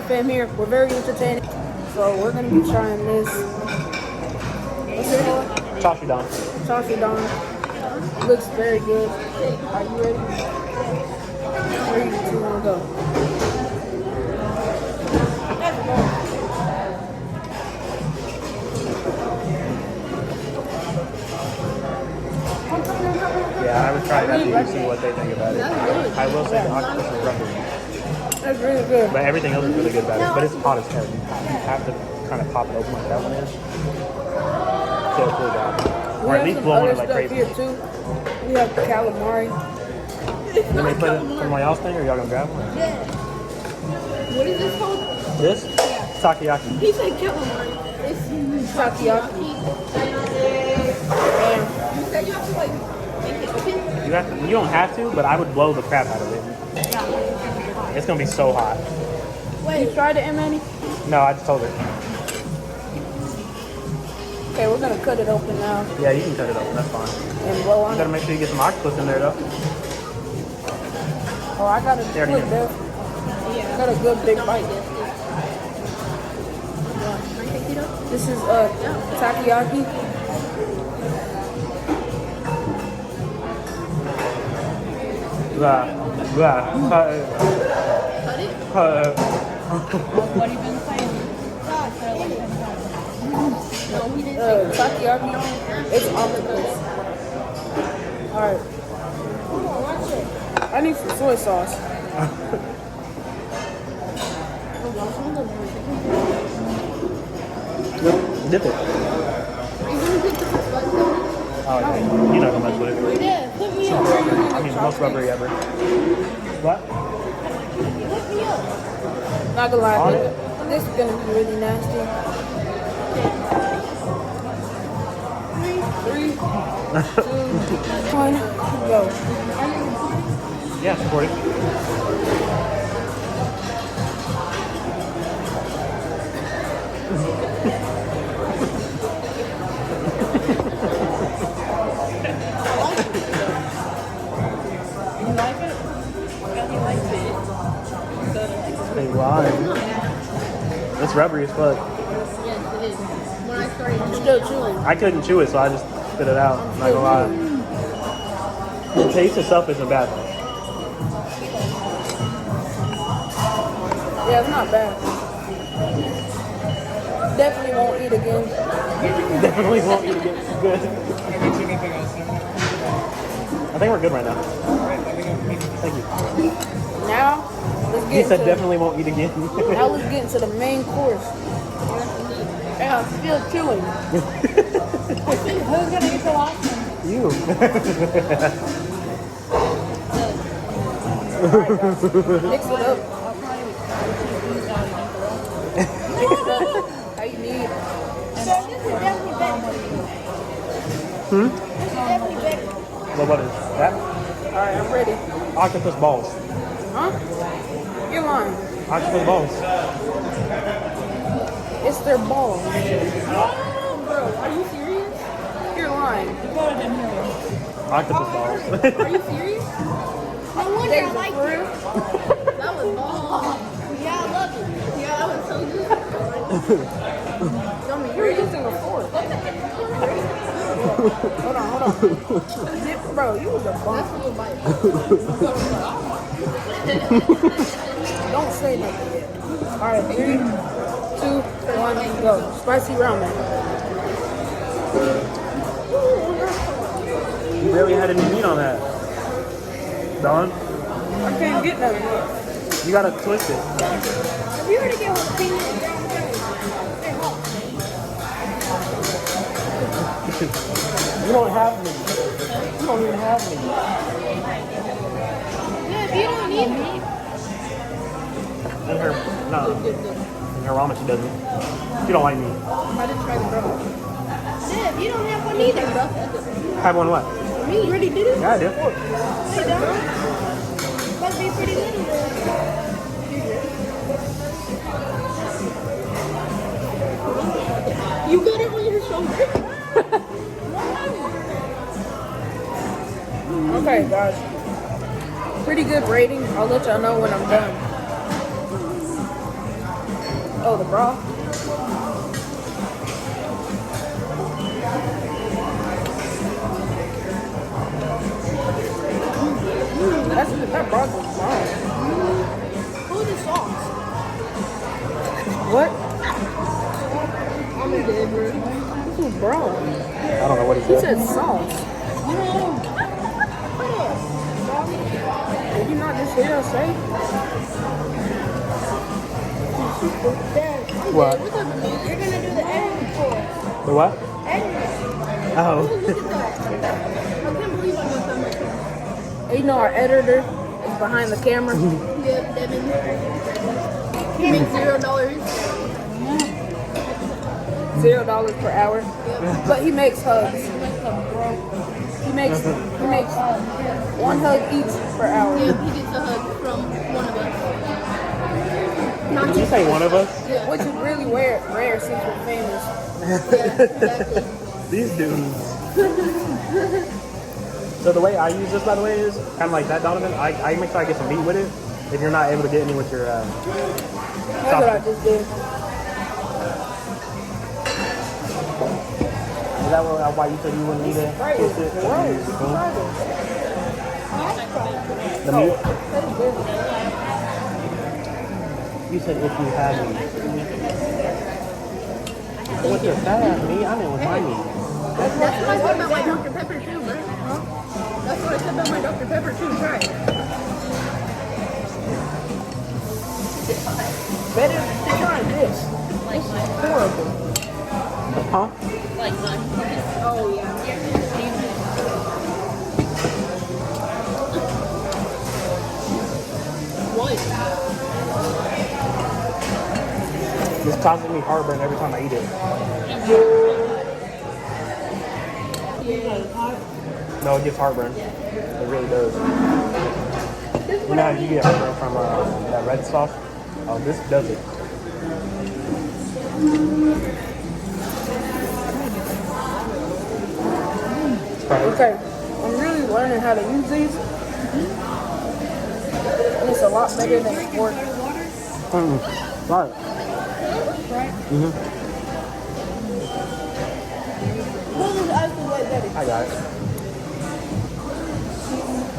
fam here. We're very entertaining. So we're gonna be trying this. What's it called? Chashi don. Sausage don. Looks very good. Are you ready? 3, 2, 1, go. Yeah, I would try that and see what they think about it. I will say the octopus is rubbery. That's really good. But everything else is really good about it. But it's hot as hell. You have to kind of pop it open like that one is. So it cools down. Or at least blow on it like crazy. Here too. We have calamari. Then they put it in somebody else thing, or y'all gonna grab one? Yeah. What is this called? This? Yeah. Takoyaki. He said calamari. It's Takoyaki. You said you have to like make it open? You don't have to, but I would blow the crap out of it. It's gonna be so hot. Wait, you tried it, Manny? No, I just told her. Okay, we're gonna cut it open now Yeah, you can cut it open. That's fine. and blow You on gotta it. make sure you get some octopus in there, though. Oh, I got a There good it is. bit. I got a good big bite. This is takoyaki. What have you been saying? Takoyaki. It's octopus. All right. I need some soy sauce. Dip it. Oh, yeah. You're not gonna mess with it. Yeah, put me up. I mean, the most rubbery ever. What? Put me up. Not gonna lie, On it. this is gonna be really nasty. 3, 2, 1, go. Yeah, support it. You like it? He likes it. Hey, lying. It's rubbery as fuck. Yes, it is. When I started I'm still chewing. I couldn't chew it, so I just spit it out. Not gonna lie. The taste itself isn't bad. Yeah, it's not bad. Definitely won't eat again. Definitely won't eat again. Good. I think we're good right now. Thank you. Now, let's He get said into definitely won't eat again. now let's get into the main course. And I'm still chewing. Who's gonna eat the last one? You. Mix it up. Mix it up. How you need. So this is definitely better. Hmm? This is definitely better. Well, what is that? Alright, I'm ready. Octopus balls. Huh? You're lying. Octopus balls. It's their balls. Bro, are you serious? You're lying. Octopus balls. Are you serious? No wonder I like For it. real? That was bomb. Yeah, I love it. Yeah, that was so good. Tell me, you're using a fork. Hold on. Bro, you was a bum. Don't say nothing yet. Alright, 3, 2, 1, go. Spicy ramen. You barely had any meat on that. Don, I can't get nothing. you gotta twist it. If you were to get one thing, You don't have me. You don't even have me. yeah, if you don't need me, And her, no. In her ramen, she doesn't. She don't like me. I didn't try the ramen. yeah, if you don't have one either, bro. Have one what? Me, you already did it? Yeah, I do. Hey, don't. Must be pretty little. You got it on your shoulder. Okay, guys. Pretty good rating. I'll let y'all know when I'm done. Oh, the broth. That broth was bomb. Who's the sauce? What? I'm in Denver. This was brown. I don't know what he He said. said sauce. Did you not just hear us say? Dad, I'm What? dead. What's up with me? You're gonna do the editing for it. The what? Editing. Oh. Look at that. I can't believe I got that much. You know our editor is behind the camera. Yeah, Devin. He makes $0. $0 per hour. Yep. But he makes hugs. He makes one hug each per hour. Yeah, he gets a hug from one of us. Not Did you just say one of us? Yeah. Which is really rare since we're famous. Yeah, exactly. These dudes. So the way I use this, by the way, is kind of like that, Donovan. I make sure I get some meat with it. If you're not able to get any with your That's what I just did. Is that why you said you wouldn't need it? Right, it's gross. The meat? You said if you had meat. With your fat meat, I mean with my meat. That's what I said about my Dr. Pepper too, bro. That's what I said about my Dr. Pepper too. Try it. Better than trying this. It's horrible. Huh? Oh yeah. What? This causes me heartburn every time I eat it. No, it gives heartburn. It really does. You know how you get heartburn from that red sauce? Oh, this does it. Okay, I'm really learning how to use these. And it's a lot better than a fork. Right. I got it.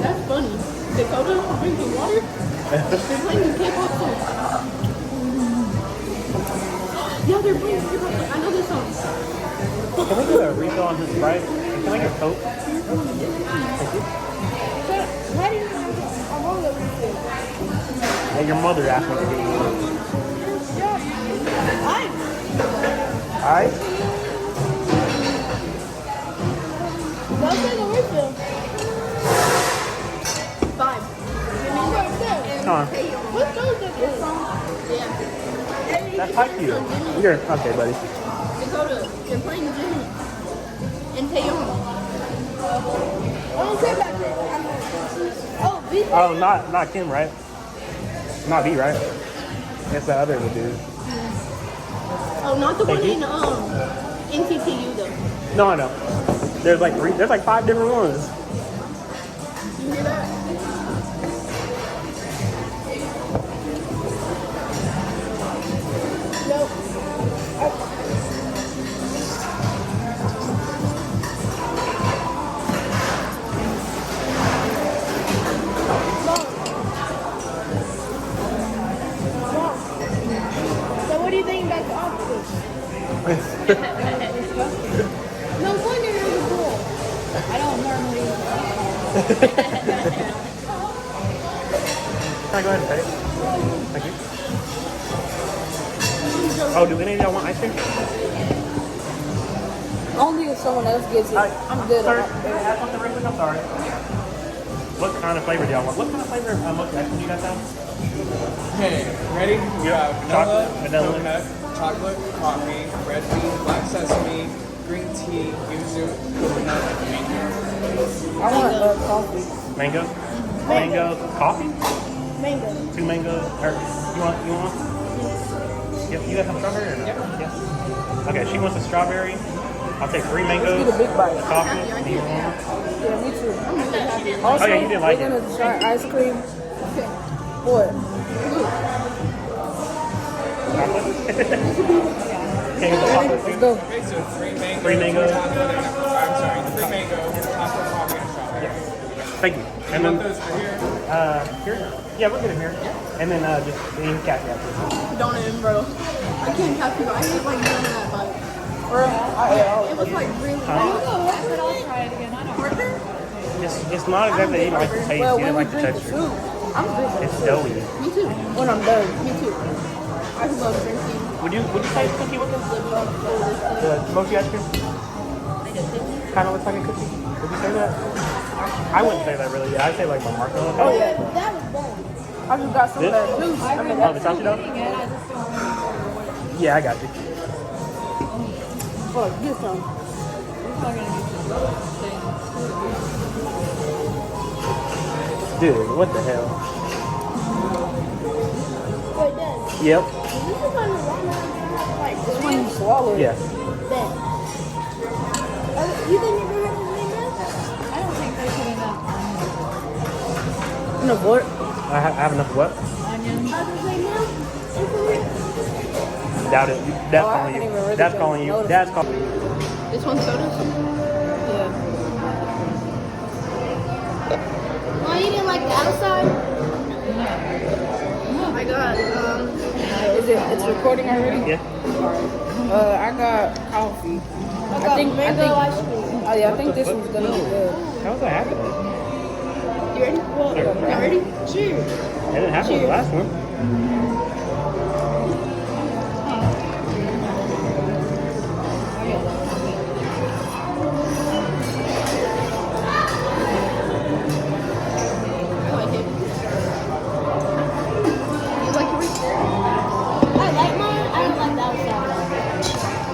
That's funny. Dakota drinking water? They're playing K-pop songs. Yeah, they're playing K-pop songs. I know this song. Can we get a refill on his Sprite? Can I get Coke? Thank you. How do you know I'm all over this? Hey, your mother asked me to get you one. Alright? Don't say the refill. 5. Come on. What song is this song? Yeah. That's hot to you. You're okay, buddy. Dakota, you're playing Jimmy. And Taeyong. I don't care about that. Oh, B. Oh, not Kim, right? Not B, right? It's the other dude. Oh, not the Thank one you. in NTTU though. No, I know. There's like 5 different ones. You hear that? Nope. So what do you think about the octopus? No wonder there's a pool. I don't normally. Can I go ahead and pay it? Thank you. Oh, do any of y'all want ice cream? Only if someone else gets it. I'm good. Sir, can I have something real quick? I'm sorry. What kind of flavor do y'all want? What kind of flavor mocha ice cream do you guys have? Okay, ready? We Yeah, have chocolate, vanilla. coconut, chocolate, coffee, red bean, black sesame, green tea, yuzu, coconut, and mango. I want coffee. Mango? Mango. Coffee? Mango. 2 mangoes. Or you want? Yep, you guys have strawberry or no? Yeah. Okay, she wants a strawberry. I'll take 3 mangoes. Let's get a big bite. A coffee. And you want one? Yeah, me too. Oh, Also, yeah, you didn't like we're it. gonna try ice cream. What? Chocolate? Can you get the taco Let's soup? go. Okay, so 3 mango. Three mango. I'm sorry, 3 mango, taco, coffee, and strawberry. Thank you. You And want then those for here? here. Yeah, we'll get him here. And then just any cat after. Don't even, bro. I can't catch you. I hate like doing that bite. It was like really I said I'll try it again. I don't harder. It's not exactly that you like the taste. Well, You when don't we like the drink the texture. soup, I'm drinking It's doughy. Me too. when I'm done. Me too. I love drinking. Would you say it's cookie with this? The mochi ice cream? Kind of looks like a cookie. Would you say that? I wouldn't say that really. Yeah, I'd say like my marshmallow. Oh yeah, That was bomb. I just got some of This? that juice. I mean, Oh, the that sausage dough? eating it. I just don't remember Yeah, I got you. fuck, get some. Dude, what the hell? Wait, Dad. Yep. This is when the ramen like This one you swallow. Yeah. bad. You think you're gonna have to make that? I don't think they put enough No, what? I have enough what? onions. I was like, no. It's for real. Doubt it. Dad's Oh, I calling haven't you. even really Dad's been calling you. noticing. Dad's calling you. This one's sodas? Yeah. Oh, you didn't like the outside? Oh my god. It's recording already? Yeah. I got coffee. I got mango ice cream. Oh yeah, I think this one's gonna be good. How's that happening? You ready? Well, you ready? Cheers. It didn't happen with the last one. I like it. You like yours? I like mine. I don't like the outside.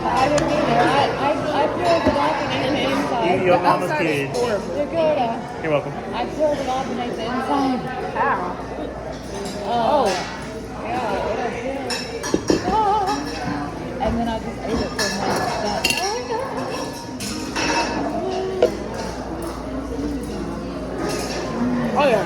I didn't either. I peeled it off and ate the inside. Your mama's kid. Dakota, You're welcome. I peeled it off and ate the inside. How? Oh. Yeah, it was good. Oh. And then I just ate it for a minute. Oh yeah.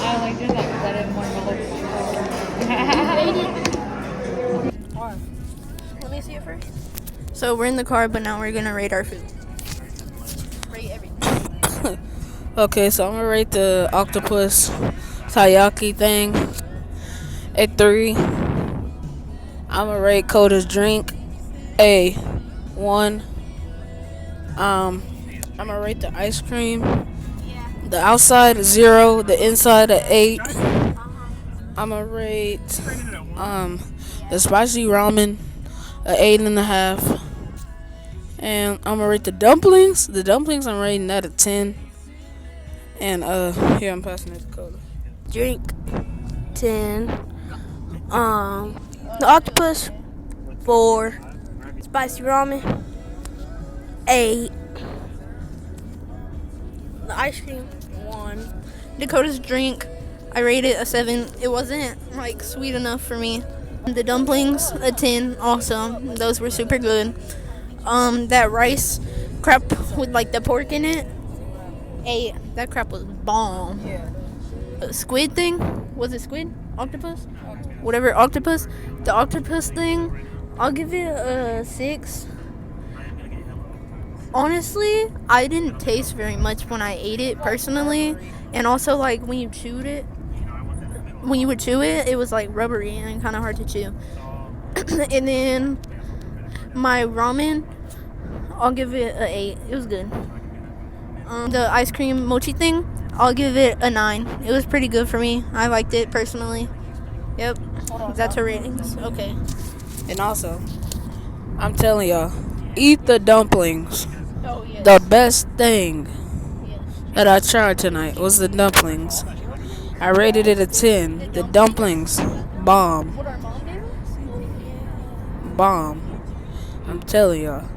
I only did that because I didn't want to look. Let me see it first. So we're in the car, but now we're gonna rate our food. Rate everything. Okay, so I'm gonna rate the octopus taiyaki thing a 3. I'm gonna rate Coda's drink a 1. I'm gonna rate the ice cream. The outside a 0, the inside a 8. I'm gonna rate the spicy ramen a 8.5. And I'm gonna rate the dumplings. The dumplings I'm rating that a 10. And here I'm passing it to Coda. Drink 10. The octopus 4. Spicy ramen 8. The ice cream 1. Dakota's drink, I rated a 7. It wasn't like sweet enough for me. The dumplings a 10 also. Those were super good. That rice crap with like the pork in it 8. That crap was bomb. Yeah. Squid thing? Was it squid? Octopus? Whatever, octopus. The octopus thing, I'll give it a 6. Honestly, I didn't taste very much when I ate it personally. And also, like, when you chewed it, when you would chew it, it was like rubbery and kind of hard to chew. And then my ramen, I'll give it a 8. It was good. The ice cream mochi thing, I'll give it a 9. It was pretty good for me. I liked it personally. Yep. That's her ratings. Okay. And also, I'm telling y'all, eat the dumplings. Oh, yeah. The best thing that I tried tonight was the dumplings. I rated it a 10. The dumplings, bomb. What our mom gave us? Bomb. I'm telling y'all.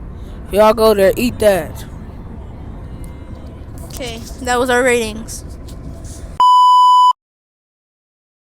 If y'all go there, eat that. Okay, that was our ratings.